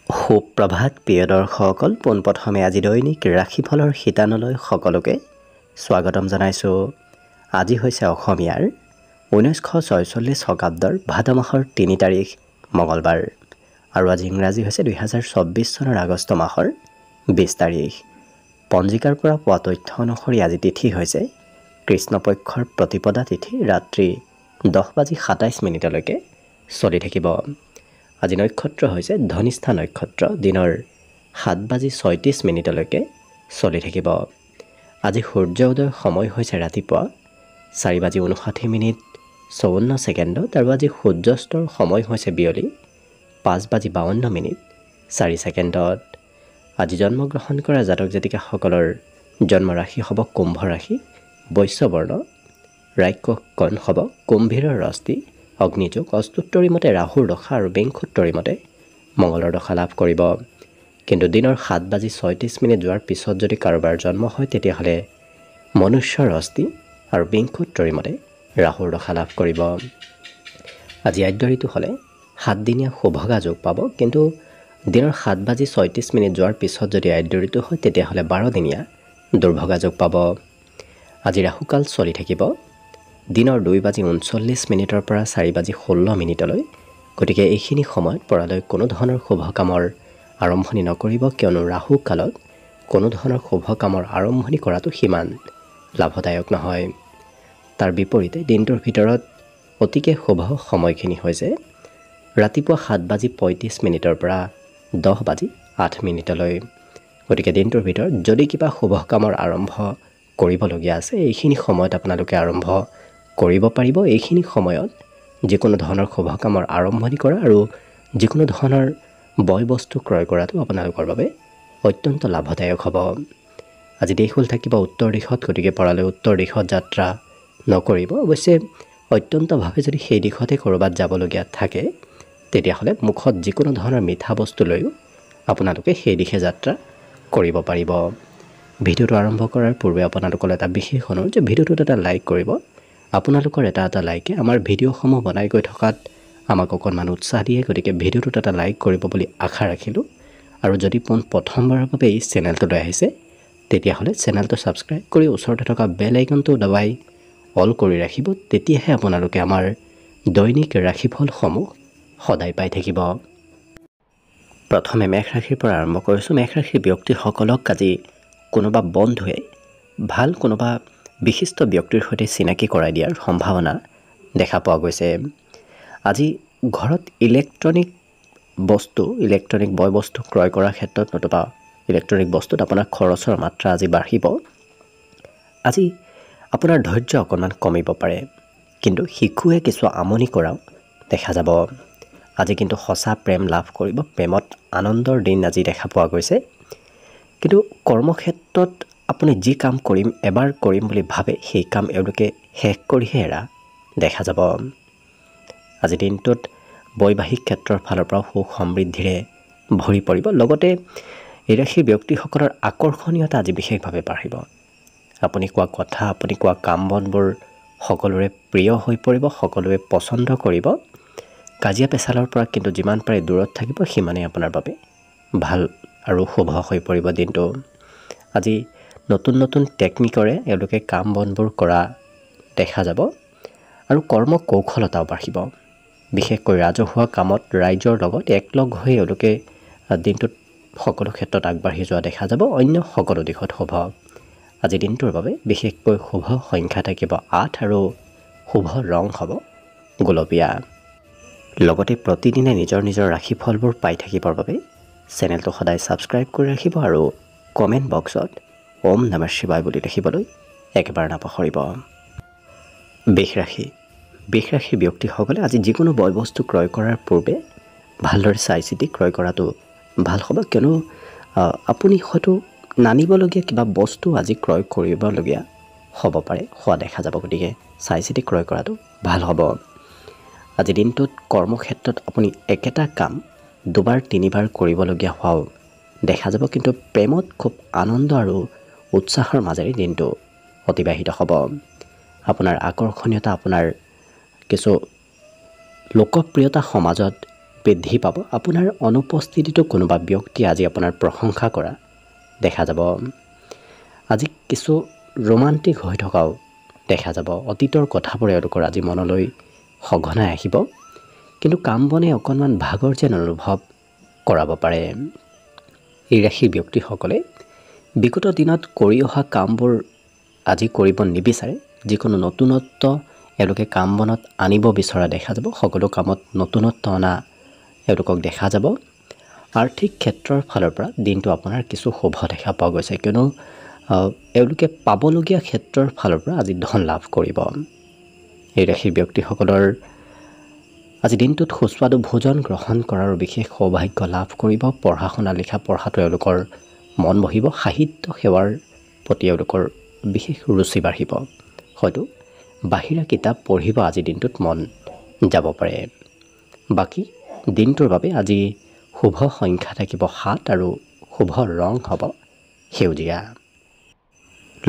সুপ্ৰভাত প্ৰিয় দৰ্শকসকল, পোনপ্ৰথমে আজি দৈনিক ৰাশিফলৰ শিতানলৈ সকলোকে স্বাগতম জনাইছোঁ। আজি হৈছে অসমীয়াৰ 1946 শকাব্দৰ ভাদ মাহৰ 3 তাৰিখ মঙলবাৰ আৰু আজি ইংৰাজী হৈছে 2024 চনৰ আগষ্ট মাহৰ 20 তাৰিখ। পঞ্জিকাৰ পৰা পোৱা তথ্য অনুসৰি আজি তিথি হৈছে কৃষ্ণপক্ষৰ প্ৰতিপদা তিথি, ৰাত্ৰি 10:27 চলি থাকিব। আজি নক্ষত্ৰ হৈছে ধনিষ্ঠা নক্ষত্ৰ, দিনৰ 7:36 চলি থাকিব। আজি সূৰ্য উদয়ৰ সময় হৈছে ৰাতিপুৱা 4:59 আৰু আজি সূৰ্যাস্তৰ সময় হৈছে বিয়লি 5:52 আজি জন্মগ্ৰহণ কৰা জাতক জাতিকাসকলৰ জন্ম ৰাশি হ'ব কুম্ভ ৰাশি, বৈশ্য বৰ্ণ, ৰাক্ষস কণ হ'ব কুম্ভীৰৰ ৰস্তি, অগ্নিযোগ, অস্তুত্তৰী মতে ৰাহুৰ দশা আৰু বিংশোত্তৰী মতে মঙলৰ দশা লাভ কৰিব। কিন্তু দিনৰ 7:36 যোৱাৰ পিছত যদি কাৰোবাৰ জন্ম হয় তেতিয়াহ'লে মনুষ্যৰ অস্থি আৰু বিংশোত্তৰী মতে ৰাহুৰ দশা লাভ কৰিব। আজি আদ্য ঋতু হ'লে 7 দিনীয়া শুভগা যোগ পাব, কিন্তু দিনৰ 7:36 যোৱাৰ পিছত যদি আদ্য ঋতু হয় তেতিয়াহ'লে 12 দিনীয়া দুৰ্ভগা যোগ পাব। আজি ৰাহুকাল চলি থাকিব দিনৰ 2:39 পৰা 4:16। গতিকে এইখিনি সময়ত পৰালৈ কোনো ধৰণৰ শুভ কামৰ আৰম্ভণি নকৰিব, কিয়নো ৰাহু কালত কোনো ধৰণৰ শুভ কামৰ আৰম্ভণি কৰাটো সিমান লাভদায়ক নহয়। তাৰ বিপৰীতে দিনটোৰ ভিতৰত অতিকে শুভ সময়খিনি হৈছে ৰাতিপুৱা 7:35 পৰা 10:08। গতিকে দিনটোৰ ভিতৰত যদি কিবা শুভ কামৰ আৰম্ভ কৰিবলগীয়া আছে এইখিনি সময়ত আপোনালোকে আৰম্ভ কৰিব পাৰিব। এইখিনি সময়ত যিকোনো ধৰণৰ শুভ কামৰ আৰম্ভণি কৰা আৰু যিকোনো ধৰণৰ বয় বস্তু ক্ৰয় কৰাটো আপোনালোকৰ বাবে অত্যন্ত লাভদায়ক হ'ব। আজি দেশ হ'ল থাকিব উত্তৰ দিশত, গতিকে পৰালৈ উত্তৰ দিশত যাত্ৰা নকৰিব। অৱশ্যে অত্যন্তভাৱে যদি সেই দিশতে ক'ৰবাত যাবলগীয়া থাকে তেতিয়াহ'লে মুখত যিকোনো ধৰণৰ মিঠা বস্তু লৈও আপোনালোকে সেই দিশে যাত্ৰা কৰিব পাৰিব। ভিডিঅ'টো আৰম্ভ কৰাৰ পূৰ্বে আপোনালোকৰ এটা বিশেষ অনুৰোধ যে ভিডিঅ'টোত এটা লাইক কৰিব। আপোনালোকৰ এটা লাইকে আমাৰ ভিডিঅ'সমূহ বনাই গৈ থকাত আমাক অকণমান উৎসাহ দিয়ে, গতিকে ভিডিঅ'টোত এটা লাইক কৰিব বুলি আশা ৰাখিলোঁ। আৰু যদি প্ৰথমবাৰৰ বাবে এই চেনেলটোলৈ আহিছে তেতিয়াহ'লে চেনেলটো ছাবস্ক্ৰাইব কৰি ওচৰতে থকা বেল আইকনটো দবাই অল কৰি ৰাখিব, তেতিয়াহে আপোনালোকে আমাৰ দৈনিক ৰাশিফলসমূহ সদায় পাই থাকিব। প্ৰথমে মেষ ৰাশিৰ পৰা আৰম্ভ কৰিছোঁ। মেষ ৰাশিৰ ব্যক্তিসকলক আজি কোনোবা বন্ধুৱে ভাল কোনোবা বিশিষ্ট ব্যক্তিৰ সৈতে চিনাকি কৰাই দিয়াৰ সম্ভাৱনা দেখা পোৱা গৈছে। আজি ঘৰত ইলেক্ট্ৰনিক বয় বস্তু ক্ৰয় কৰাৰ ক্ষেত্ৰত নতুবা ইলেক্ট্ৰনিক বস্তুত আপোনাৰ খৰচৰ মাত্ৰা আজি বাঢ়িব। আজি আপোনাৰ ধৈৰ্য অকণমান কমিব পাৰে, কিন্তু শিশুৱে কিছু আমনি কৰাও দেখা যাব। আজি কিন্তু সঁচা প্ৰেম লাভ কৰিব, প্ৰেমত আনন্দৰ দিন আজি দেখা পোৱা গৈছে। কিন্তু কৰ্মক্ষেত্ৰত আপুনি যি কাম এবাৰ কৰিম বুলি ভাবে সেই কাম এওঁলোকে শেষ কৰিহে এৰা দেখা যাব। আজি দিনটোত বৈবাহিক ক্ষেত্ৰৰ ফালৰ পৰা সুখ সমৃদ্ধিৰে ভৰি পৰিব। লগতে এই ৰাশিৰ ব্যক্তিসকলৰ আকৰ্ষণীয়তা আজি বিশেষভাৱে বাঢ়িব। আপুনি কোৱা কথা, আপুনি কোৱা কাম বনবোৰ সকলোৰে প্ৰিয় হৈ পৰিব, সকলোৱে পচন্দ কৰিব। কাজিয়া পেচালৰ পৰা কিন্তু যিমান পাৰে দূৰত থাকিব, সিমানেই আপোনাৰ বাবে ভাল আৰু শুভ হৈ পৰিব দিনটো। আজি নতুন নতুন টেকনিকৰে এওঁলোকে কাম বনবোৰ কৰা দেখা যাব আৰু কৰ্ম কৌশলতাও বাঢ়িব। বিশেষকৈ ৰাজহুৱা কামত ৰাইজৰ লগত একলগ হৈ এওঁলোকে দিনটোত সকলো ক্ষেত্ৰত আগবাঢ়ি যোৱা দেখা যাব। অন্য সকলো দিশত শুভ। আজি দিনটোৰ বাবে বিশেষকৈ শুভ সংখ্যা থাকিব 8 আৰু শুভ ৰং হ'ব গোলপীয়া। লগতে প্ৰতিদিনে নিজৰ নিজৰ ৰাশিফলবোৰ পাই থাকিবৰ বাবে চেনেলটো সদায় ছাবস্ক্ৰাইব কৰি ৰাখিব আৰু কমেণ্ট বক্সত ওম নমঃ শিৱায় বুলি লিখিবলৈ একেবাৰে নাপাহৰিব। বৃষ ৰাশিৰ ব্যক্তিসকলে আজি যিকোনো বয় বস্তু ক্ৰয় কৰাৰ পূৰ্বে ভালদৰে চাই চিতি ক্ৰয় কৰাটো ভাল হ'ব, কিয়নো আপুনি হয়তো নানিবলগীয়া কিবা বস্তু আজি ক্ৰয় কৰিবলগীয়া হ'ব পাৰে, হোৱা দেখা যাব। গতিকে চাই চিতি ক্ৰয় কৰাটো ভাল হ'ব। আজি দিনটোত কৰ্মক্ষেত্ৰত আপুনি একেটা কাম 2-3বাৰ কৰিবলগীয়া হোৱাও দেখা যাব, কিন্তু প্ৰেমত খুব আনন্দ আৰু উৎসাহৰ মাজেৰে দিনটো অতিবাহিত হ'ব। আপোনাৰ আকৰ্ষণীয়তা, আপোনাৰ কিছু লোকপ্ৰিয়তা সমাজত বৃদ্ধি পাব। আপোনাৰ অনুপস্থিতিতো কোনোবা ব্যক্তি আজি আপোনাৰ প্ৰশংসা কৰা দেখা যাব। আজি কিছু ৰোমান্টিক হৈ থকাও দেখা যাব। অতীতৰ কথাবোৰ এওঁলোকৰ আজি মনলৈ সঘনাই আহিব, কিন্তু কাম বনে অকণমান ভাগৰ যেন অনুভৱ কৰাব পাৰে। এই ৰাশিৰ ব্যক্তিসকলে বিগত দিনত কৰি অহা কামবোৰ আজি কৰিব নিবিচাৰে। যিকোনো নতুনত্ব এওঁলোকে কাম বনত আনিব বিচৰা দেখা যাব। সকলো কামত নতুনত্ব অনা এওঁলোকক দেখা যাব। আৰ্থিক ক্ষেত্ৰৰ ফালৰ পৰা দিনটো আপোনাৰ কিছু শুভ দেখা পোৱা গৈছে, কিয়নো এওঁলোকে পাবলগীয়া ক্ষেত্ৰৰ ফালৰ পৰা আজি ধন লাভ কৰিব। এই ৰাশিৰ ব্যক্তিসকলৰ আজি দিনটোত সুস্বাদু ভোজন গ্ৰহণ কৰাৰ বিশেষ সৌভাগ্য লাভ কৰিব। পঢ়া শুনা লিখা পঢ়াটো এওঁলোকৰ মন বহিব। সাহিত্য সেৱাৰ প্ৰতি এওঁলোকৰ বিশেষ ৰুচি বাঢ়িব। হয়তো বাহিৰা কিতাপ পঢ়িব আজি দিনটোত মন যাব পাৰে। বাকী দিনটোৰ বাবে আজি শুভ সংখ্যা থাকিব 7 আৰু শুভ ৰং হ'ব সেউজীয়া।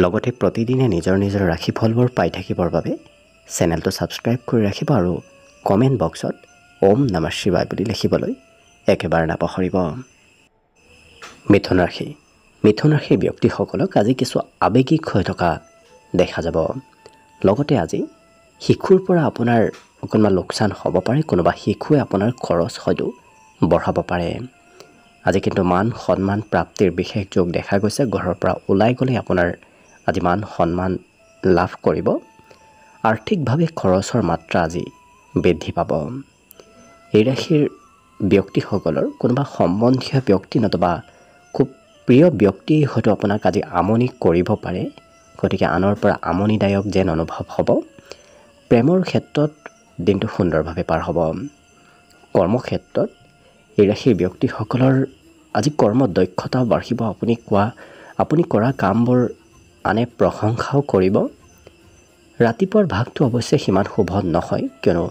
লগতে প্ৰতিদিনে নিজৰ নিজৰ ৰাশিফলবোৰ পাই থাকিবৰ বাবে চেনেলটো ছাবস্ক্ৰাইব কৰি ৰাখিব আৰু কমেণ্ট বক্সত ওম নমঃ শিৱায় বুলি লিখিবলৈ একেবাৰে নাপাহৰিব। মিথুন ৰাশি। মিথুন ৰাশিৰ ব্যক্তিসকলক আজি কিছু আৱেগিক হৈ থকা দেখা যাব। লগতে আজি শিশুৰ পৰা আপোনাৰ অকণমান লোকচান হ'ব পাৰে। কোনোবা শিশুৱে আপোনাৰ খৰচ হয়তো বঢ়াব পাৰে। আজি কিন্তু মান সন্মান প্ৰাপ্তিৰ বিশেষ যোগ দেখা গৈছে। ঘৰৰ পৰা ওলাই গ'লে আপোনাৰ আজি মান সন্মান লাভ কৰিব। আৰ্থিকভাৱে খৰচৰ মাত্ৰা আজি বৃদ্ধি পাব। এই ৰাশিৰ ব্যক্তিসকলৰ কোনোবা সম্বন্ধীয় ব্যক্তি নতুবা খুব প্ৰিয় ব্যক্তি হয়তো আপোনাক আজি আমনি কৰিব পাৰে। গতিকে আনৰ পৰা আমনিদায়ক যেন অনুভৱ হ'ব। প্ৰেমৰ ক্ষেত্ৰত দিনটো সুন্দৰভাৱে পাৰ হ'ব। কৰ্মক্ষেত্ৰত এই ৰাশিৰ ব্যক্তিসকলৰ আজি কৰ্ম দক্ষতাও বাঢ়িব। আপুনি কৰা কামবোৰ আনে প্ৰশংসাও কৰিব। ৰাতিপুৱাৰ ভাগটো অৱশ্যে সিমান শুভ নহয়, কিয়নো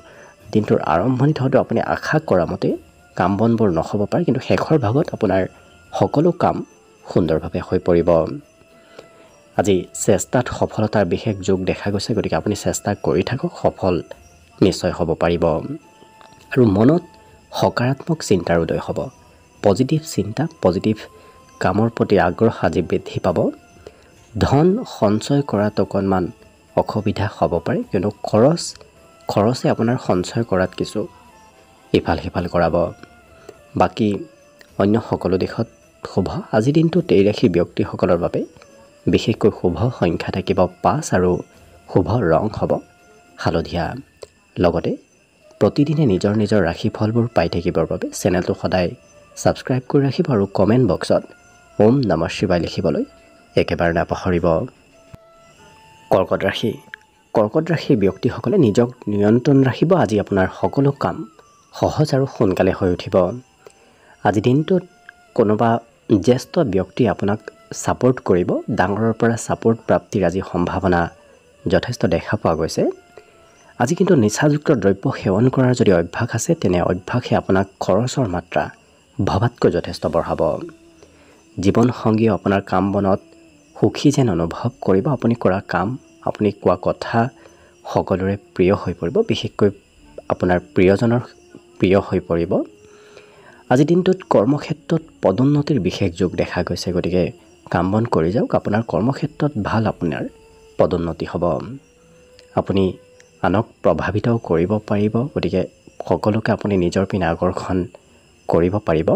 দিনটোৰ আৰম্ভণিত হয়তো আপুনি আশা কৰা মতে কাম বনবোৰ নহ'ব পাৰে, কিন্তু শেষৰ ভাগত আপোনাৰ সকলো কাম সুন্দৰভাৱে হৈ পৰিব। আজি চেষ্টাত সফলতাৰ বিশেষ যোগ দেখা গৈছে। গতিকে আপুনি চেষ্টা কৰি থাকক, সফল নিশ্চয় হ'ব পাৰিব। আৰু মনত সকাৰাত্মক চিন্তাৰ উদয় হ'ব। পজিটিভ চিন্তা, পজিটিভ কামৰ প্ৰতি আগ্ৰহ আজি বৃদ্ধি পাব। ধন সঞ্চয় কৰাত অকণমান অসুবিধা হ'ব পাৰে, কিয়নো খৰচে আপোনাৰ সঞ্চয় কৰাত কিছু ইফাল সিফাল কৰাব। বাকী অন্য সকলো দিশত শুভ। আজিৰ দিনটোত এই ৰাশিৰ ব্যক্তিসকলৰ বাবে বিশেষকৈ শুভ সংখ্যা থাকিব 5 আৰু শুভ ৰং হ'ব হালধীয়া। লগতে প্ৰতিদিনে নিজৰ নিজৰ ৰাশিফলবোৰ পাই থাকিবৰ বাবে চেনেলটো সদায় ছাবস্ক্ৰাইব কৰি ৰাখিব আৰু কমেণ্ট বক্সত ওম নমঃ শিৱায় লিখিবলৈ একেবাৰে নাপাহৰিব। কৰ্কট ৰাশি। কৰ্কট ৰাশিৰ ব্যক্তিসকলে নিজক নিয়ন্ত্ৰণ ৰাখিব। আজি আপোনাৰ সকলো কাম সহজ আৰু সোনকালে হৈ উঠিব। আজি দিনটোত কোনোবা জ্যেষ্ঠ ব্যক্তি আপোনাক ছাপোৰ্ট কৰিব। ডাঙৰৰ পৰা ছাপোৰ্ট প্ৰাপ্তিৰ আজি সম্ভাৱনা যথেষ্ট দেখা পোৱা গৈছে। আজি কিন্তু নিচাযুক্ত দ্ৰব্য সেৱন কৰাৰ যদি অভ্যাস আছে, তেনে অভ্যাসে আপোনাক খৰচৰ মাত্ৰা ভবাতকৈ যথেষ্ট বঢ়াব। জীৱনসংগীয়ে আপোনাৰ কাম বনত সুখী যেন অনুভৱ কৰিব। আপুনি কৰা কাম, আপুনি কোৱা কথা সকলোৰে প্ৰিয় হৈ পৰিব। বিশেষকৈ আপোনাৰ প্ৰিয়জনৰ প্ৰিয় হৈ পৰিব। আজি দিনটোত কৰ্মক্ষেত্ৰত পদোন্নতিৰ বিশেষ যোগ দেখা গৈছে। গতিকে কাম বন কৰি যাওক। আপোনাৰ কৰ্মক্ষেত্ৰত ভাল আপোনাৰ পদোন্নতি হ'ব। আপুনি আনক প্ৰভাৱিতও কৰিব পাৰিব। গতিকে সকলোকে আপুনি নিজৰ পিনে আকৰ্ষণ কৰিব পাৰিব।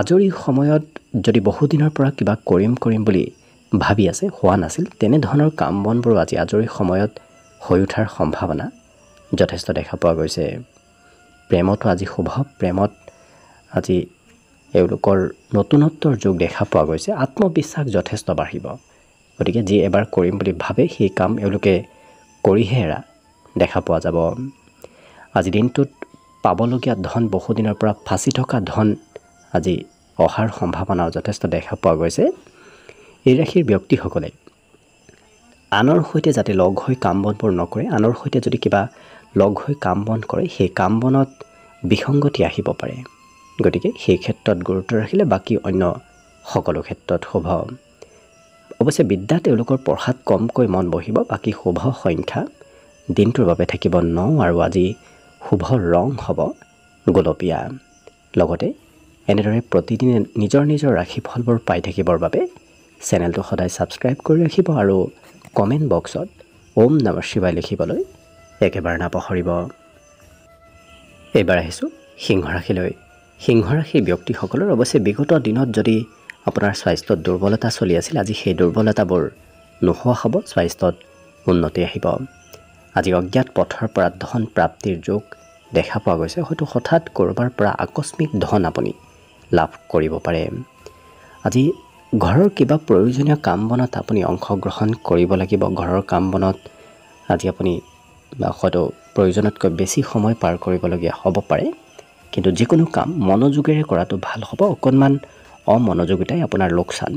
আজৰি সময়ত যদি বহুদিনৰ পৰা কিবা কৰিম বুলি ভাবি আছে, হোৱা নাছিল, তেনেধৰণৰ কাম বনবোৰ আজি আজৰি সময়ত হৈ উঠাৰ সম্ভাৱনা যথেষ্ট দেখা পোৱা গৈছে। প্ৰেমতো আজি শুভ। প্ৰেমত আজি এওঁলোকৰ নতুনত্বৰ যোগ দেখা পোৱা গৈছে। আত্মবিশ্বাস যথেষ্ট বাঢ়িব। গতিকে যি এবাৰ কৰিম বুলি ভাবে সেই কাম এওঁলোকে কৰিহে এৰা দেখা পোৱা যাব। আজি দিনটোত পাবলগীয়া ধন, বহুদিনৰ পৰা ফাঁচি থকা ধন আজি অহাৰ সম্ভাৱনাও যথেষ্ট দেখা পোৱা গৈছে। এই ৰাশিৰ ব্যক্তিসকলে আনৰ সৈতে যাতে লগ হৈ কাম বনবোৰ নকৰে। আনৰ সৈতে যদি কিবা লগ হৈ কাম বন কৰে, সেই কাম বনত বিসংগতি আহিব পাৰে। গতিকে সেই ক্ষেত্ৰত গুৰুত্ব ৰাখিলে বাকী অন্য সকলো ক্ষেত্ৰত শুভ। অৱশ্যে বিদ্যা তেওঁলোকৰ পঢ়াত কমকৈ মন বহিব। বাকী শুভ সংখ্যা দিনটোৰ বাবে থাকিব 9 আৰু আজি শুভ ৰং হ'ব গোলপীয়া। লগতে এনেদৰে প্ৰতিদিনে নিজৰ নিজৰ ৰাশিফলবোৰ পাই থাকিবৰ বাবে চেনেলটো সদায় ছাবস্ক্ৰাইব কৰি ৰাখিব আৰু কমেণ্ট বক্সত ওম নমঃ শিৱায় লিখিবলৈ একেবাৰে নাপাহৰিব। এইবাৰ আহিছোঁ সিংহ ৰাশিলৈ। সিংহ ৰাশিৰ ব্যক্তিসকলৰ অৱশ্যে বিগত দিনত যদি আপোনাৰ স্বাস্থ্যত দুৰ্বলতা চলি আছিল, আজি সেই দুৰ্বলতাবোৰ নোহোৱা হ'ব, স্বাস্থ্যত উন্নতি আহিব। আজি অজ্ঞাত পথৰ পৰা ধন প্ৰাপ্তিৰ যোগ দেখা পোৱা গৈছে। হয়তো হঠাৎ ক'ৰবাৰ পৰা আকস্মিক ধন আপুনি লাভ কৰিব পাৰে। আজি ঘৰৰ কিবা প্ৰয়োজনীয় কাম বনত আপুনি অংশগ্ৰহণ কৰিব লাগিব। ঘৰৰ কাম বনত আজি আপুনি হয়তো প্ৰয়োজনতকৈ বেছি সময় পাৰ কৰিবলগীয়া হ'ব পাৰে, কিন্তু যিকোনো কাম মনোযোগেৰে কৰাটো ভাল হ'ব। অকণমান অমনোযোগিতাই আপোনাৰ লোকচান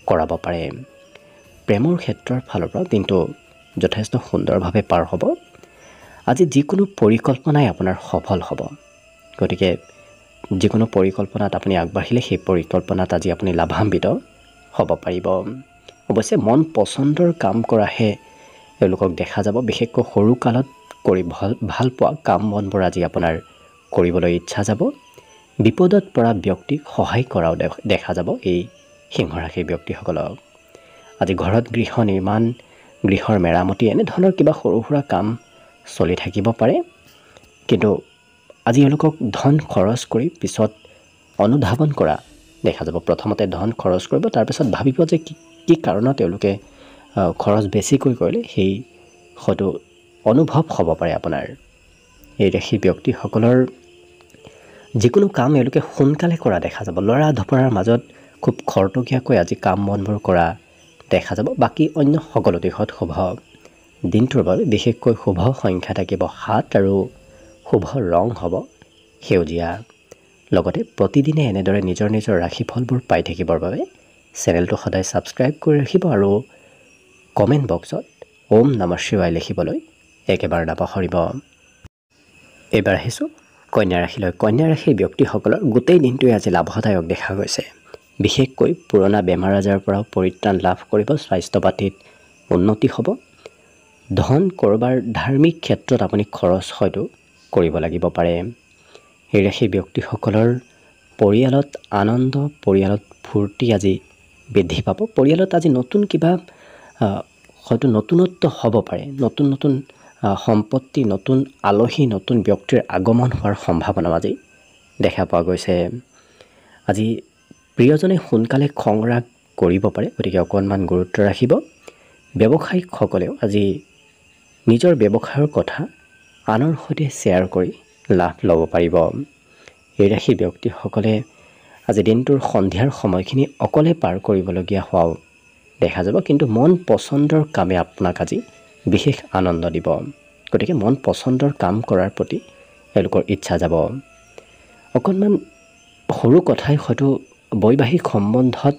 কৰাব পাৰে। প্ৰেমৰ ক্ষেত্ৰৰ ফালৰ পৰা দিনটো যথেষ্ট সুন্দৰভাৱে পাৰ হ'ব। আজি যিকোনো পৰিকল্পনাই আপোনাৰ সফল হ'ব, গতিকে যিকোনো পৰিকল্পনাত আপুনি আগবাঢ়িলে সেই পৰিকল্পনাত আজি আপুনি লাভান্বিত হ'ব পাৰিব। অৱশ্যে মন পচন্দৰ কাম কৰাহে এওঁলোকক দেখা যাব। বিশেষকৈ সৰুকালত কৰি ভাল পোৱা কাম বনবোৰ আজি আপোনাৰ কৰিবলৈ ইচ্ছা যাব। বিপদত পৰা ব্যক্তিক সহায় কৰাও দেখা যাব এই সিংহ ৰাশিৰ ব্যক্তিসকলক। আজি ঘৰত গৃহ নিৰ্মাণ, গৃহৰ মেৰামতি এনেধৰণৰ কিবা সৰু সুৰা কাম চলি থাকিব পাৰে, কিন্তু আজি এওঁলোকক ধন খৰচ কৰি পিছত অনুধাৱন কৰা দেখা যাব। প্ৰথমতে ধন খৰচ কৰিব, তাৰপিছত ভাবিব যে কি কাৰণত তেওঁলোকে খৰচ বেছিকৈ কৰিলে, সেই হয়তো অনুভৱ হ'ব পাৰে আপোনাৰ। এই ৰাশিৰ ব্যক্তিসকলৰ যিকোনো কাম এওঁলোকে সোনকালে কৰা দেখা যাব। ল'ৰা ধপৰাৰ মাজত খুব খৰতকীয়াকৈ আজি কাম বনবোৰ কৰা দেখা যাব। বাকী অন্য সকলো দিশত শুভ। দিনটোৰ বাবে বিশেষকৈ শুভ সংখ্যা থাকিব 7 আৰু শুভ ৰং হ'ব সেউজীয়া। লগতে প্ৰতিদিনে এনেদৰে নিজৰ নিজৰ ৰাশিফলবোৰ পাই থাকিবৰ বাবে চেনেলটো সদায় ছাবস্ক্ৰাইব কৰি ৰাখিব আৰু কমেণ্ট বক্সত ওম নমঃ শিৱায় লিখিবলৈ একেবাৰে নাপাহৰিব। এইবাৰ আহিছোঁ কন্যা ৰাশিলৈ। কন্যা ৰাশিৰ ব্যক্তিসকলৰ গোটেই দিনটোৱে আজি লাভদায়ক দেখা গৈছে। বিশেষকৈ পুৰণা বেমাৰ আজাৰৰ পৰাও পৰিত্ৰাণ লাভ কৰিব। স্বাস্থ্য পাতিত উন্নতি হ'ব। ধন ক'ৰবাৰ ধাৰ্মিক ক্ষেত্ৰত আপুনি খৰচ হয়তো কৰিব লাগিব পাৰে। এই ৰাশিৰ ব্যক্তিসকলৰ পৰিয়ালত আনন্দ, পৰিয়ালত ফূৰ্তি আজি বৃদ্ধি পাব। পৰিয়ালত আজি নতুন কিবা হয়তো নতুনত্ব হ'ব পাৰে। নতুন নতুন সম্পত্তি, নতুন আলহী, নতুন ব্যক্তিৰ আগমন হোৱাৰ সম্ভাৱনাও আজি দেখা পোৱা গৈছে। আজি প্ৰিয়জনে সোনকালে খং ৰাগ কৰিব পাৰে, গতিকে অকণমান গুৰুত্ব ৰাখিব। ব্যৱসায়িকসকলেও আজি নিজৰ ব্যৱসায়ৰ কথা আনৰ সৈতে শ্বেয়াৰ কৰি লাভ ল'ব পাৰিব। এই ৰাশিৰ ব্যক্তিসকলে আজি দিনটোৰ সন্ধিয়াৰ সময়খিনি অকলে পাৰ কৰিবলগীয়া হোৱাও দেখা যাব, কিন্তু মন পচন্দৰ কামে আপোনাক আজি বিশেষ আনন্দ দিব। গতিকে মন পচন্দৰ কাম কৰাৰ প্ৰতি এওঁলোকৰ ইচ্ছা যাব। অকণমান সৰু কথাই হয়তো বৈবাহিক সম্বন্ধত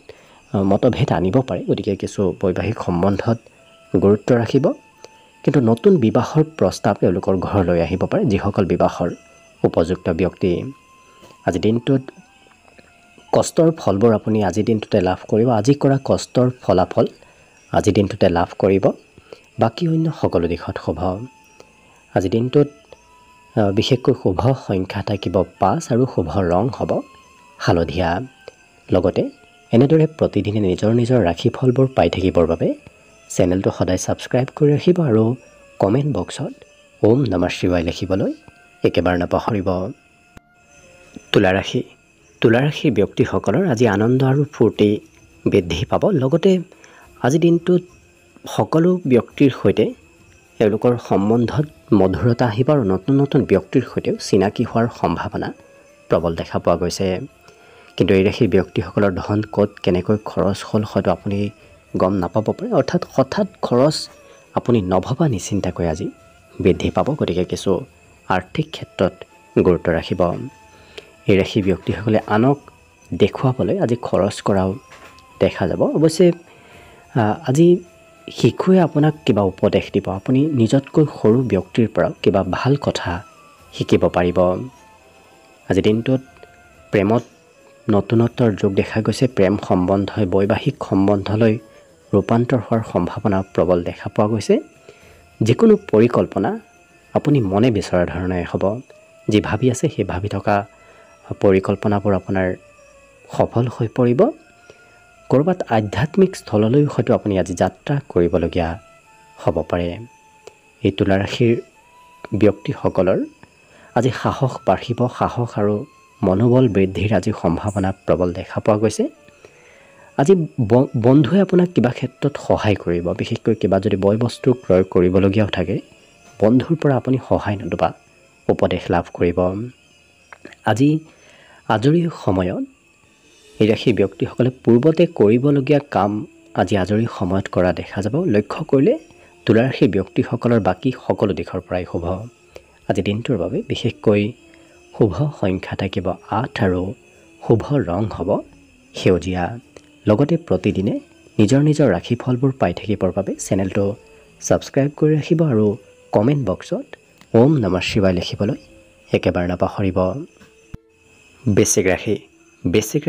মতভেদ আনিব পাৰে, গতিকে কিছু বৈবাহিক সম্বন্ধত গুৰুত্ব ৰাখিব। কিন্তু নতুন বিবাহৰ প্ৰস্তাৱ এওঁলোকৰ ঘৰলৈ আহিব পাৰে, যিসকল বিবাহৰ উপযুক্ত ব্যক্তি। আজি দিনটোত কষ্টৰ ফলবোৰ আপুনি আজিৰ দিনটোতে লাভ কৰিব। আজি কৰা কষ্টৰ ফলাফল আজিৰ দিনটোতে লাভ কৰিব। বাকী অন্য সকলো দিশত শুভ। আজি দিনটোত বিশেষকৈ শুভ সংখ্যা থাকিব 5 আৰু শুভ ৰং হ'ব হালধীয়া। লগতে এনেদৰে প্ৰতিদিনে নিজৰ নিজৰ ৰাশিফলবোৰ পাই থাকিবৰ বাবে চেনেলটো সদায় ছাবস্ক্ৰাইব কৰি ৰাখিব আৰু কমেণ্ট বক্সত ওম নমঃ শিৱায় লিখিবলৈ একেবাৰে নাপাহৰিব। তুলা ৰাশি। তুলা ৰাশিৰ ব্যক্তিসকলৰ আজি আনন্দ আৰু ফূৰ্তি বৃদ্ধি পাব। লগতে আজি দিনটোত সকলো ব্যক্তিৰ সৈতে এওঁলোকৰ সম্বন্ধত মধুৰতা আহিব আৰু নতুন নতুন ব্যক্তিৰ সৈতেও চিনাকি হোৱাৰ সম্ভাৱনা প্ৰবল দেখা পোৱা গৈছে। কিন্তু এই ৰাশিৰ ব্যক্তিসকলৰ ধন ক'ত কেনেকৈ খৰচ হ'ল হয়তো আপুনি গম নাপাব পাৰে। অৰ্থাৎ হঠাৎ খৰচ আপুনি নভবা নিচিন্তাকৈ আজি বৃদ্ধি পাব। গতিকে কিছু আৰ্থিক ক্ষেত্ৰত গুৰুত্ব ৰাখিব। এই ৰাশিৰ ব্যক্তিসকলে আনক দেখুৱাবলৈ আজি খৰচ কৰাও দেখা যাব। অৱশ্যে আজি শিশুৱে আপোনাক কিবা উপদেশ দিব। আপুনি নিজতকৈ সৰু ব্যক্তিৰ পৰাও কিবা ভাল কথা শিকিব পাৰিব। আজি দিনটোত প্ৰেমত নতুনত্বৰ যোগ দেখা গৈছে। প্ৰেম সম্বন্ধই বৈবাহিক সম্বন্ধলৈ ৰূপান্তৰ হোৱাৰ সম্ভাৱনা প্ৰবল দেখা পোৱা গৈছে। যিকোনো পৰিকল্পনা আপুনি মনে বিচৰা ধৰণে হ'ব। যি ভাবি আছে সেই ভাবি থকা পৰিকল্পনাবোৰ আপোনাৰ সফল হৈ পৰিব। ক'ৰবাত আধ্যাত্মিক স্থললৈ হয়তো আপুনি আজি যাত্ৰা কৰিবলগীয়া হ'ব পাৰে। এই তুলা ৰাশিৰ ব্যক্তিসকলৰ আজি সাহস বাঢ়িব, সাহস আৰু মনোবল বৃদ্ধিৰ আজি সম্ভাৱনা প্ৰবল দেখা পোৱা গৈছে। আজি বন্ধুৱে আপোনাক কিবা ক্ষেত্ৰত সহায় কৰিব, বিশেষকৈ কিবা যদি বয় বস্তু ক্ৰয় কৰিবলগীয়াও থাকে, বন্ধুৰ পৰা আপুনি সহায় নতুবা উপদেশ লাভ কৰিব। আজি আজৰি সময়ত এই ৰাশিৰ ব্যক্তিসকলে পূৰ্বতে কৰিবলগীয়া কাম আজি আজৰি সময়ত কৰা দেখা যাব। লক্ষ্য কৰিলে তুলা ৰাশিৰ ব্যক্তিসকলৰ বাকী সকলো দিশৰ পৰাই শুভ। আজি দিনটোৰ বাবে বিশেষকৈ শুভ সংখ্যা থাকিব 8 আৰু শুভ ৰং হ'ব সেউজীয়া। লগতে প্ৰতিদিনে নিজৰ নিজৰ ৰাশিফলবোৰ পাই থাকিবৰ বাবে চেনেলটো ছাবস্ক্ৰাইব কৰি ৰাখিব আৰু কমেণ্ট বক্সত ওম নমঃ শিৱায় লিখিবলৈ একেবাৰে নাপাহৰিব। বৃশ্চিক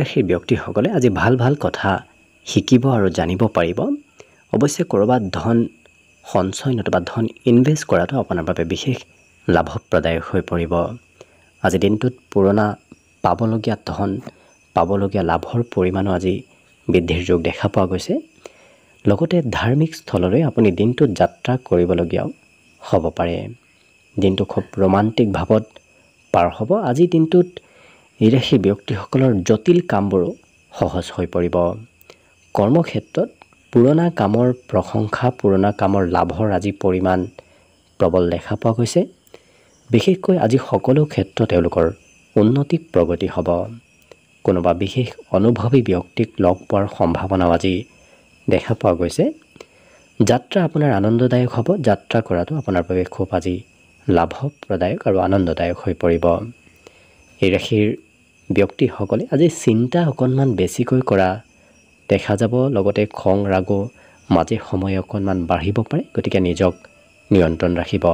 ৰাশিৰ ব্যক্তিসকলে আজি ভাল ভাল কথা শিকিব আৰু জানিব পাৰিব। অৱশ্যে ক'ৰবাত ধন সঞ্চয় নতুবা ধন ইনভেষ্ট কৰাটো আপোনাৰ বাবে বিশেষ লাভপ্ৰদায়ক হৈ পৰিব। আজি দিনটোত পুৰণা পাবলগীয়া ধন, পাবলগীয়া লাভৰ পৰিমাণো আজি বৃদ্ধিৰ যোগ দেখা পোৱা গৈছে। লগতে ধাৰ্মিক স্থললৈ আপুনি দিনটোত যাত্ৰা কৰিবলগীয়াও হ'ব পাৰে। দিনটো খুব ৰোমান্টিক ভাৱত পাৰ হ'ব। আজিৰ দিনটোত এই ৰাশিৰ ব্যক্তিসকলৰ জটিল কামবোৰো সহজ হৈ পৰিব। কৰ্মক্ষেত্ৰত পুৰণা কামৰ প্ৰশংসা, পুৰণা কামৰ লাভৰ আজি পৰিমাণ প্ৰবল দেখা পোৱা গৈছে। বিশেষকৈ আজি সকলো ক্ষেত্ৰত তেওঁলোকৰ উন্নতি প্ৰগতি হ'ব। কোনোবা বিশেষ অনুভৱী ব্যক্তিক লগ পোৱাৰ সম্ভাৱনাও আজি দেখা পোৱা গৈছে। যাত্ৰা আপোনাৰ আনন্দদায়ক হ'ব। যাত্ৰা কৰাটো আপোনাৰ বাবে খুব আজি লাভপ্ৰদায়ক আৰু আনন্দদায়ক হৈ পৰিব। এই ৰাশিৰ ব্যক্তিসকলে আজি চিন্তা অকণমান বেছিকৈ কৰা দেখা যাব। লগতে খং ৰাগো মাজে সময়ে অকণমান বাঢ়িব পাৰে, গতিকে নিজক নিয়ন্ত্ৰণ ৰাখিব।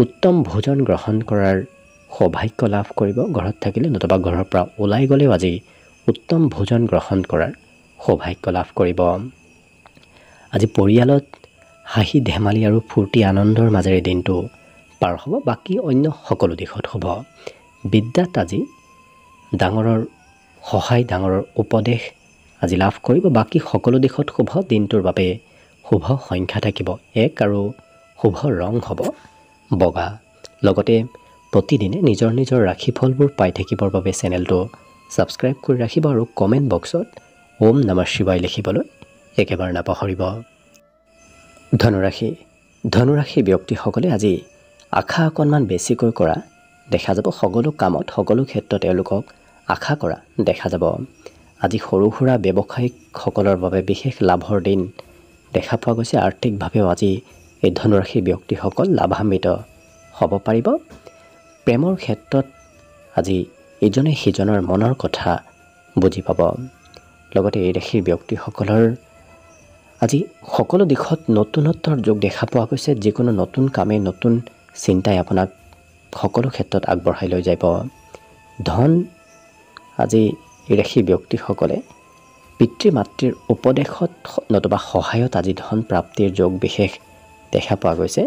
উত্তম ভোজন গ্ৰহণ কৰাৰ সৌভাগ্য লাভ কৰিব। ঘৰত থাকিলে নতুবা ঘৰৰ পৰা ওলাই গ'লেও আজি উত্তম ভোজন গ্ৰহণ কৰাৰ সৌভাগ্য লাভ কৰিব। আজি পৰিয়ালত হাঁহি ধেমালি আৰু ফূৰ্তি আনন্দৰ মাজেৰে দিনটো পাৰ হ'ব। বাকী অন্য সকলো দিশত শুভ। বিদ্যাত আজি ডাঙৰৰ সহায়, ডাঙৰৰ উপদেশ আজি লাভ কৰিব। বাকী সকলো দিশত শুভ। দিনটোৰ বাবে শুভ সংখ্যা থাকিব 1 আৰু শুভ ৰং হ'ব বগা। লগতে প্ৰতিদিনে নিজৰ নিজৰ ৰাশিফলবোৰ পাই থাকিবৰ বাবে চেনেলটো ছাবস্ক্ৰাইব কৰি ৰাখিব আৰু কমেণ্ট বক্সত ওম নমঃ শিৱায় লিখিবলৈ একেবাৰে নাপাহৰিব। ধনুৰাশি ব্যক্তিসকলে আজি আশা অকণমান বেছিকৈ কৰা দেখা যাব। সকলো কামত, সকলো ক্ষেত্ৰত তেওঁলোকক আশা কৰা দেখা যাব। আজি সৰু সুৰা ব্যৱসায়িকসকলৰ বাবে বিশেষ লাভৰ দিন দেখা পোৱা গৈছে। আৰ্থিকভাৱেও আজি এই ধনুৰাশিৰ ব্যক্তিসকল লাভান্বিত হ'ব পাৰিব। প্ৰেমৰ ক্ষেত্ৰত আজি ইজনে সিজনৰ মনৰ কথা বুজি পাব। লগতে এই ৰাশিৰ ব্যক্তিসকলৰ আজি সকলো দিশত নতুনত্বৰ যোগ দেখা পোৱা গৈছে। যিকোনো নতুন কামে, নতুন চিন্তাই আপোনাক সকলো ক্ষেত্ৰত আগবঢ়াই লৈ যাব। ধন আজি এই ৰাশিৰ ব্যক্তিসকলে পিতৃ মাতৃৰ উপদেশত নতুবা সহায়ত আজি ধন প্ৰাপ্তিৰ যোগ বিশেষ দেখা পোৱা গৈছে।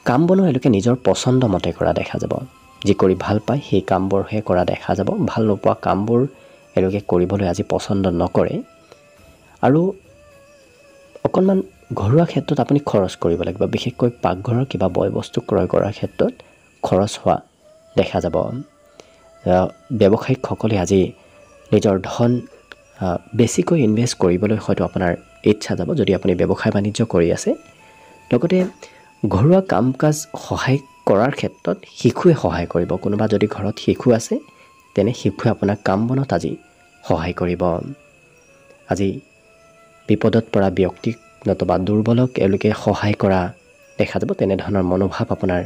কাম বনো এওঁলোকে নিজৰ পচন্দ মতে কৰা দেখা যাব। যি কৰি ভাল পায় সেই কামবোৰহে কৰা দেখা যাব। ভাল নোপোৱা কামবোৰ এওঁলোকে কৰিবলৈ আজি পচন্দ নকৰে। আৰু অকণমান ঘৰুৱা ক্ষেত্ৰত আপুনি খৰচ কৰিব লাগিব। বিশেষকৈ পাকঘৰৰ কিবা বয় বস্তু ক্ৰয় কৰাৰ ক্ষেত্ৰত খৰচ হোৱা দেখা যাব। ব্যৱসায়িকসকলে আজি নিজৰ ধন বেছিকৈ ইনভেষ্ট কৰিবলৈ হয়তো আপোনাৰ ইচ্ছা যাব, যদি আপুনি ব্যৱসায় বাণিজ্য কৰি আছে। লগতে ঘৰুৱা কাম কাজ সহায় কৰাৰ ক্ষেত্ৰত শিশুৱে সহায় কৰিব। কোনোবা যদি ঘৰত শিশু আছে তেনে শিশুৱে আপোনাক কাম বনত আজি সহায় কৰিব। আজি বিপদত পৰা ব্যক্তিক নতুবা দুৰ্বলক এওঁলোকে সহায় কৰা দেখা যাব। তেনেধৰণৰ মনোভাৱ আপোনাৰ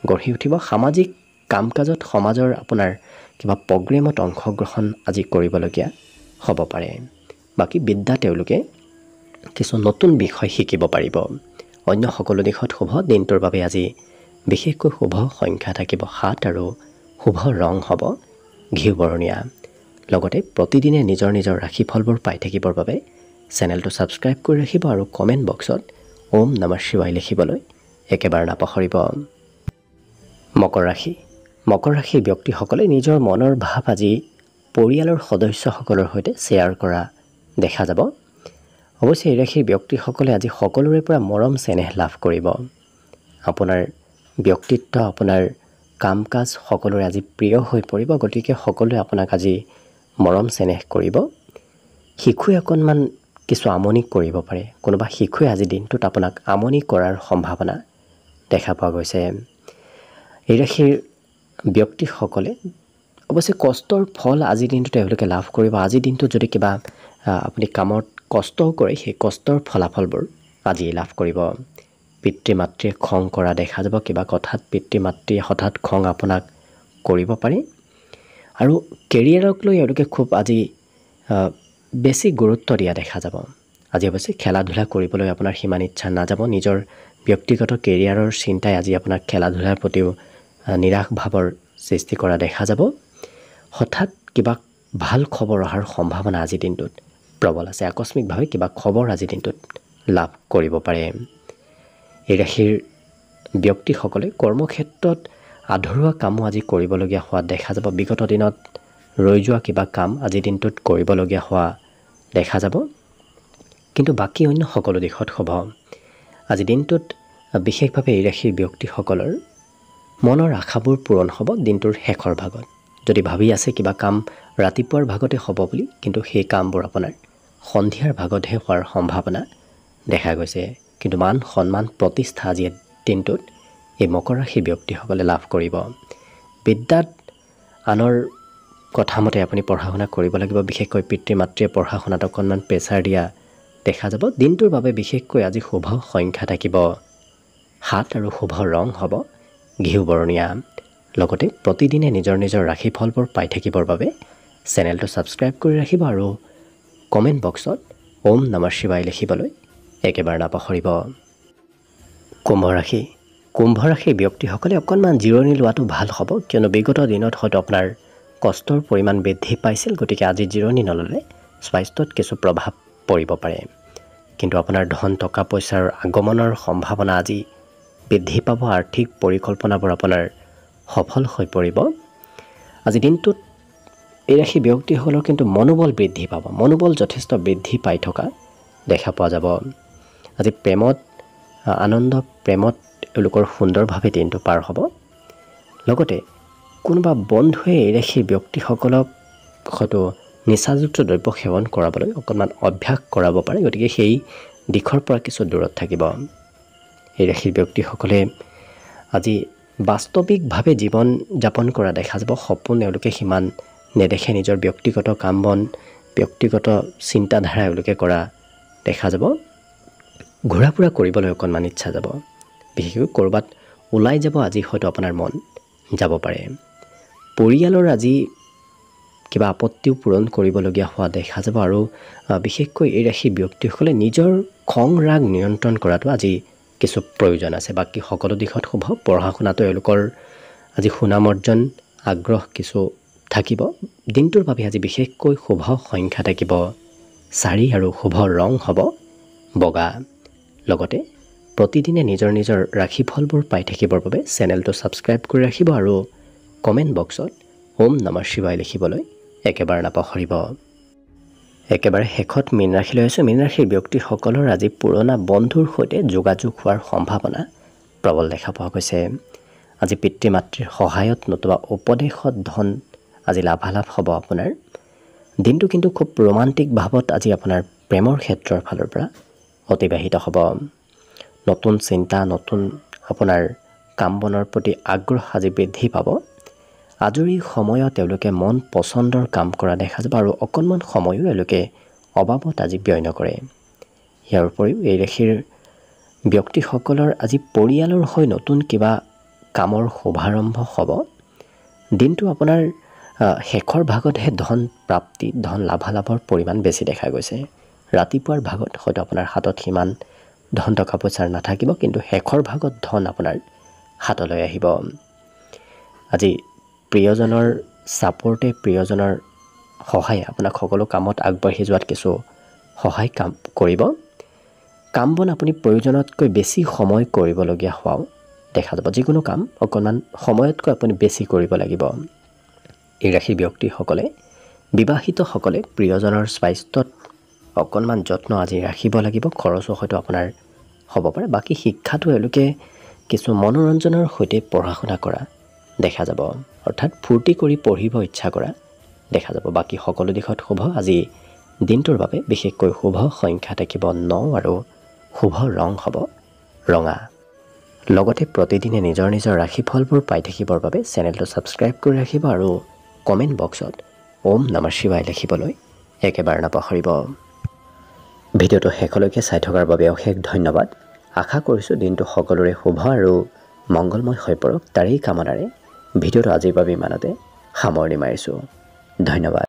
গঢ়ি উঠিব। সামাজিক কাম কাজত সমাজৰ আপোনাৰ কিবা প্ৰগ্ৰেমত অংশগ্ৰহণ আজি কৰিবলগীয়া হ'ব পাৰে। বাকী বিদ্যা তেওঁলোকে কিছু নতুন বিষয় শিকিব পাৰিব। অন্য সকলো দিশত শুভ। দিনটোৰ বাবে আজি বিশেষকৈ শুভ সংখ্যা থাকিব 7 আৰু শুভ ৰং হ'ব ঘিউ বৰণীয়া। লগতে প্ৰতিদিনে নিজৰ নিজৰ ৰাশিফলবোৰ পাই থাকিবৰ বাবে চেনেলটো ছাবস্ক্ৰাইব কৰি ৰাখিব আৰু কমেণ্ট বক্সত ওম নমঃ শিৱায় লিখিবলৈ একেবাৰে নাপাহৰিব। মকৰ ৰাশিৰ ব্যক্তিসকলে নিজৰ মনৰ ভাৱ আজি পৰিয়ালৰ সদস্যসকলৰ সৈতে শ্বেয়াৰ কৰা দেখা যাব। অৱশ্যে এই ৰাশিৰ ব্যক্তিসকলে আজি সকলোৰে পৰা মৰম চেনেহ লাভ কৰিব। আপোনাৰ ব্যক্তিত্ব, আপোনাৰ কাম কাজ সকলোৰে আজি প্ৰিয় হৈ পৰিব। গতিকে সকলোৱে আপোনাক আজি মৰম চেনেহ কৰিব। শিশুৱে অকণমান কিছু আমনি কৰিব পাৰে। কোনোবা শিশুৱে আজি দিনটোত আপোনাক আমনি কৰাৰ সম্ভাৱনা দেখা পোৱা গৈছে। এই ৰাশিৰ ব্যক্তিসকলে অৱশ্যে কষ্টৰ ফল আজিৰ দিনটোত তেওঁলোকে লাভ কৰিব। আজিৰ দিনটোত যদি কিবা আপুনি কামত কষ্টও কৰে, সেই কষ্টৰ ফলাফলবোৰ আজি লাভ কৰিব। পিতৃ মাতৃয়ে খং কৰা দেখা যাব। কিবা কথাত পিতৃ মাতৃয়ে হঠাৎ খং আপোনাক কৰিব পাৰে। আৰু কেৰিয়াৰক লৈ এওঁলোকে খুব আজি বেছি গুৰুত্ব দিয়া দেখা যাব। আজি অৱশ্যে খেলা ধূলা কৰিবলৈ আপোনাৰ সিমান ইচ্ছা নাযাব। নিজৰ ব্যক্তিগত কেৰিয়াৰৰ চিন্তাই আজি আপোনাক খেলা ধূলাৰ প্ৰতিও নিৰাশ ভাৱৰ সৃষ্টি কৰা দেখা যাব। হঠাৎ কিবা ভাল খবৰ অহাৰ সম্ভাৱনা আজিৰ দিনটোত প্ৰবল আছে। আকস্মিকভাৱে কিবা খবৰ আজিৰ দিনটোত লাভ কৰিব পাৰে। এই ৰাশিৰ ব্যক্তিসকলে কৰ্মক্ষেত্ৰত আধৰুৱা কামো আজি কৰিবলগীয়া হোৱা দেখা যাব। বিগত দিনত ৰৈ যোৱা কিবা কাম আজিৰ দিনটোত কৰিবলগীয়া হোৱা দেখা যাব। কিন্তু বাকী অন্য সকলো দিশত শুভ। আজিৰ দিনটোত বিশেষভাৱে এই ৰাশিৰ ব্যক্তিসকলৰ মনৰ আশাবোৰ পূৰণ হ'ব দিনটোৰ শেষৰ ভাগত। যদি ভাবি আছে কিবা কাম ৰাতিপুৱাৰ ভাগতে হ'ব বুলি, কিন্তু সেই কামবোৰ আপোনাৰ সন্ধিয়াৰ ভাগতহে হোৱাৰ সম্ভাৱনা দেখা গৈছে। কিন্তু মান সন্মান প্ৰতিষ্ঠা আজিৰ দিনটোত এই মকৰ ৰাশিৰ ব্যক্তিসকলে লাভ কৰিব। বিদ্যাত আনৰ কথামতে আপুনি পঢ়া শুনা কৰিব লাগিব। বিশেষকৈ পিতৃ মাতৃয়ে পঢ়া শুনাত অকণমান প্ৰেছাৰ দিয়া দেখা যাব। দিনটোৰ বাবে বিশেষকৈ আজি শুভ সংখ্যা থাকিব 7 আৰু শুভ ৰং হ'ব ঘিউ বৰণীয়া। লগতে প্ৰতিদিনে নিজৰ নিজৰ ৰাশিফলবোৰ পাই থাকিবৰ বাবে চেনেলটো ছাবস্ক্ৰাইব কৰি ৰাখিব আৰু কমেণ্ট বক্সত ওম নমঃ শিৱায় লিখিবলৈ একেবাৰে নাপাহৰিব। কুম্ভ ৰাশি। কুম্ভ ৰাশিৰ ব্যক্তিসকলে অকণমান জিৰণি লোৱাটো ভাল হ'ব, কিয়নো বিগত দিনত হয়তো আপোনাৰ কষ্টৰ পৰিমাণ বৃদ্ধি পাইছিল। গতিকে আজি জিৰণি নল'লে স্বাস্থ্যত কিছু প্ৰভাৱ পৰিব পাৰে। কিন্তু আপোনাৰ ধন টকা পইচাৰ আগমনৰ সম্ভাৱনা আজি বৃদ্ধি পাব। আৰ্থিক পৰিকল্পনাবোৰ আপোনাৰ সফল হৈ পৰিব। আজি দিনটোত এই ৰাশি ব্যক্তিসকলৰ কিন্তু মনোবল বৃদ্ধি পাব। মনোবল যথেষ্ট বৃদ্ধি পাই থকা দেখা পোৱা যাব। আজি প্ৰেমত আনন্দ, প্ৰেমত এওঁলোকৰ সুন্দৰভাৱে দিনটো পাৰ হ'ব। লগতে কোনোবা বন্ধুৱে এই ৰাশিৰ ব্যক্তিসকলক হয়তো নিচাযুক্ত দ্ৰব্য সেৱন কৰাবলৈ অকণমান অভ্যাস কৰাব পাৰে। গতিকে সেই দিশৰ পৰা কিছু দূৰত থাকিব। এই ৰাশিৰ ব্যক্তিসকলে আজি বাস্তৱিকভাৱে জীৱন যাপন কৰা দেখা যাব। সপোন এওঁলোকে সিমান নেদেখে। নিজৰ ব্যক্তিগত কাম বন, ব্যক্তিগত চিন্তাধাৰা এওঁলোকে কৰা দেখা যাব। ঘূৰা ফুৰা কৰিবলৈ অকণমান ইচ্ছা যাব। বিশেষকৈ ক'ৰবাত ওলাই যাব আজি হয়তো আপোনাৰ মন যাব পাৰে। পৰিয়ালৰ আজি কিবা আপত্তিও পূৰণ কৰিবলগীয়া হোৱা দেখা যাব। আৰু বিশেষকৈ এই ৰাশিৰ ব্যক্তিসকলে নিজৰ খং ৰাগ নিয়ন্ত্ৰণ কৰাটো আজি কিছু প্ৰয়োজন আছে। বাকী সকলো দিশত শুভ। পঢ়া শুনাটো এওঁলোকৰ আজি সুনাম অৰ্জন আগ্ৰহ কিছু থাকিব। দিনটোৰ বাবে আজি বিশেষকৈ শুভ সংখ্যা থাকিব 4 আৰু শুভ ৰং হ'ব বগা। লগতে প্ৰতিদিনে নিজৰ নিজৰ ৰাশিফলবোৰ পাই থাকিবৰ বাবে চেনেলটো ছাবস্ক্ৰাইব কৰি ৰাখিব আৰু কমেণ্ট বক্সত ওম নমঃ শিৱায় লিখিবলৈ একেবাৰে নাপাহৰিব। একেবাৰে শেষত মীন ৰাশিলৈ আছোঁ। মীন ৰাশিৰ ব্যক্তিসকলৰ আজি পুৰণা বন্ধুৰ সৈতে যোগাযোগ হোৱাৰ সম্ভাৱনা প্ৰবল দেখা পোৱা গৈছে। আজি পিতৃ মাতৃৰ সহায়ত নতুবা উপদেশত ধন আজি লাভালাভ হ'ব আপোনাৰ। দিনটো কিন্তু খুব ৰোমান্টিক ভাৱত আজি আপোনাৰ প্ৰেমৰ ক্ষেত্ৰৰ ফালৰ পৰা অতিবাহিত হ'ব। নতুন চিন্তা, নতুন আপোনাৰ কাম বনৰ প্ৰতি আগ্ৰহ আজি বৃদ্ধি পাব। আজৰি সময়ত তেওঁলোকে মন পচন্দৰ কাম কৰা দেখা যাব আৰু অকণমান সময়ো এওঁলোকে অবাবত আজি ব্যয় নকৰে। ইয়াৰ উপৰিও এই ৰাশিৰ ব্যক্তিসকলৰ আজি পৰিয়ালৰ হৈ নতুন কিবা কামৰ শুভাৰম্ভ হ'ব। দিনটো আপোনাৰ শেষৰ ভাগতহে ধন প্ৰাপ্তি, ধন লাভালাভৰ পৰিমাণ বেছি দেখা গৈছে। ৰাতিপুৱাৰ ভাগত হয়তো আপোনাৰ হাতত সিমান ধন টকা পইচাৰ নাথাকিব, কিন্তু শেষৰ ভাগত ধন আপোনাৰ হাতলৈ আহিব। আজি প্ৰিয়জনৰ ছাপৰ্টে, প্ৰিয়জনৰ সহায়ে আপোনাক সকলো কামত আগবাঢ়ি যোৱাত কিছু সহায় কাম কৰিব। কাম বন আপুনি প্ৰয়োজনতকৈ বেছি সময় কৰিবলগীয়া হোৱাও দেখা যাব যিকোনো কাম অকণমান সময়তকৈ আপুনি বেছি কৰিব লাগিব। এই ৰাশিৰ ব্যক্তিসকলে বিবাহিতসকলে প্ৰিয়জনৰ স্বাস্থ্যত অকণমান যত্ন আজি ৰাখিব লাগিব। খৰচো হয়তো আপোনাৰ হ'ব পাৰে। বাকী শিক্ষাটো এওঁলোকে কিছু মনোৰঞ্জনৰ সৈতে পঢ়া শুনা কৰা দেখা যাব, অৰ্থাৎ ফূৰ্তি কৰি পঢ়িব ইচ্ছা কৰা দেখা যাব। বাকী সকলো দিশত শুভ। আজি দিনটোৰ বাবে বিশেষকৈ শুভ সংখ্যা থাকিব 9 আৰু শুভ ৰং হ'ব ৰঙা। লগতে প্ৰতিদিনে নিজৰ নিজৰ ৰাশিফলবোৰ পাই থাকিবৰ বাবে চেনেলটো ছাবস্ক্ৰাইব কৰি ৰাখিব আৰু কমেণ্ট বক্সত ওম নমঃ শিৱায় লিখিবলৈ একেবাৰে নাপাহৰিব। ভিডিঅ'টো শেষলৈকে চাই থকাৰ বাবে অশেষ ধন্যবাদ। আশা কৰিছোঁ দিনটো সকলোৰে শুভ আৰু মংগলময় হৈ পৰক, তাৰেই কামনাৰে ভিডিঅ'টো আজিৰ বাবে ইমানতে সামৰণি মাৰিছোঁ। ধন্যবাদ।